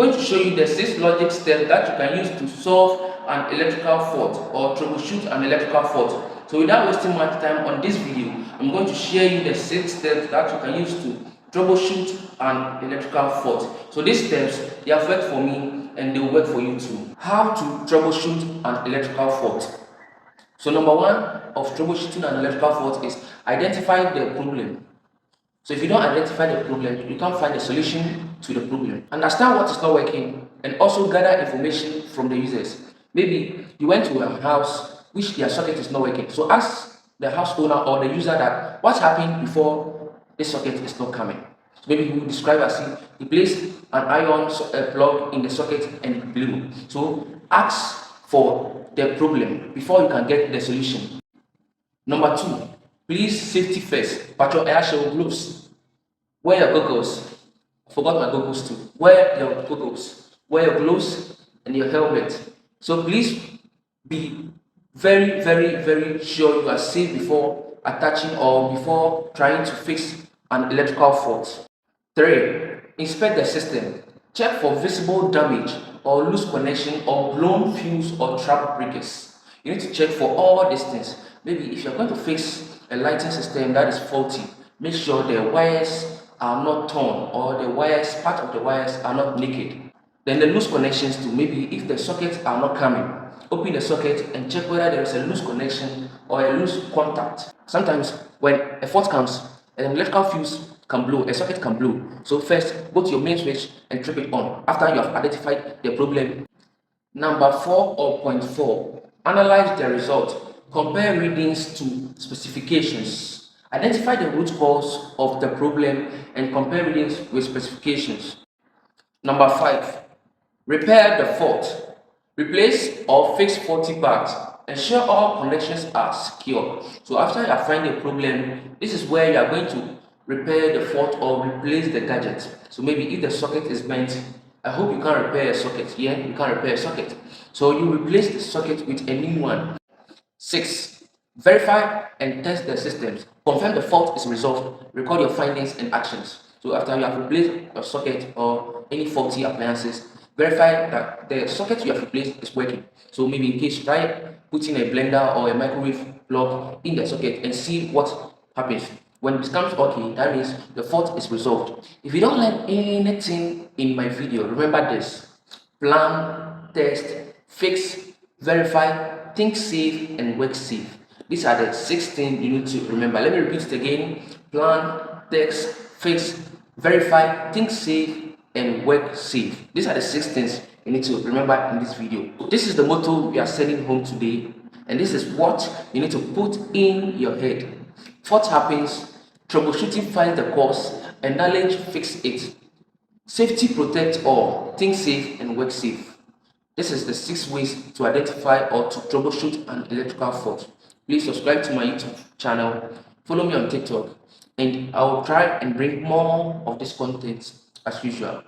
going to show you the 6 logic steps that you can use to solve an electrical fault or troubleshoot an electrical fault. So without wasting much time on this video, I'm going to share you the 6 steps that you can use to troubleshoot an electrical fault. So these steps, they have worked for me and they will work for you too. How to troubleshoot an electrical fault. So number one of troubleshooting an electrical fault is identify the problem. So if you don't identify the problem, you can't find a solution to the problem. Understand what is not working and also gather information from the users. Maybe you went to a house which their socket is not working. So ask the house owner or the user that what happened before this socket is not coming. So maybe he will describe as if he placed an iron plug in the socket and it blew. So ask for the problem before you can get the solution. Number two, please safety first. Patch your airshow gloves. Wear your goggles. Forgot my goggles too. Wear your goggles. Wear your gloves and your helmet. So please be very sure you are safe before attaching or before trying to fix an electrical fault. 3. Inspect the system. Check for visible damage or loose connection or blown fuse or trap breakers. You need to check for all these things. Maybe if you're going to fix a lighting system that is faulty, make sure the wires are not torn or the wires, part of the wires are not naked. Then the loose connections too. Maybe if the sockets are not coming, open the socket and check whether there is a loose connection or a loose contact. Sometimes when a fault comes, an electrical fuse can blow, a socket can blow. So first, go to your main switch and trip it on after you have identified the problem. Number 4 or point 4, analyze the result. Compare readings to specifications. Identify the root cause of the problem and compare readings with specifications. Number 5, repair the fault. Replace or fix faulty parts. Ensure all connections are secure. So after you have found the problem, this is where you are going to repair the fault or replace the gadget. So maybe if the socket is bent, I hope you can repair a socket. Yeah, you can repair a socket. So you replace the socket with a new one. 6. Verify and test the systems. Confirm the fault is resolved. Record your findings and actions. So after you have replaced a socket or any faulty appliances, verify that the socket you have replaced is working. So maybe in case, try putting a blender or a microwave plug in the socket and see what happens. When it becomes okay, that means the fault is resolved. If you don't learn anything in my video, remember this: plan, test, fix, verify, think safe, and work safe. These are the 6 things you need to remember. Let me repeat it again: plan, test, fix, verify, think safe, and work safe. These are the 6 things you need to remember in this video. This is the motto we are sending home today, and this is what you need to put in your head. Fault happens, troubleshooting finds the cause, and knowledge fix it. Safety protect all, think safe and work safe. This is the 6 ways to identify or to troubleshoot an electrical fault. Please subscribe to my YouTube channel, follow me on TikTok, and I will try and bring more of this content as usual.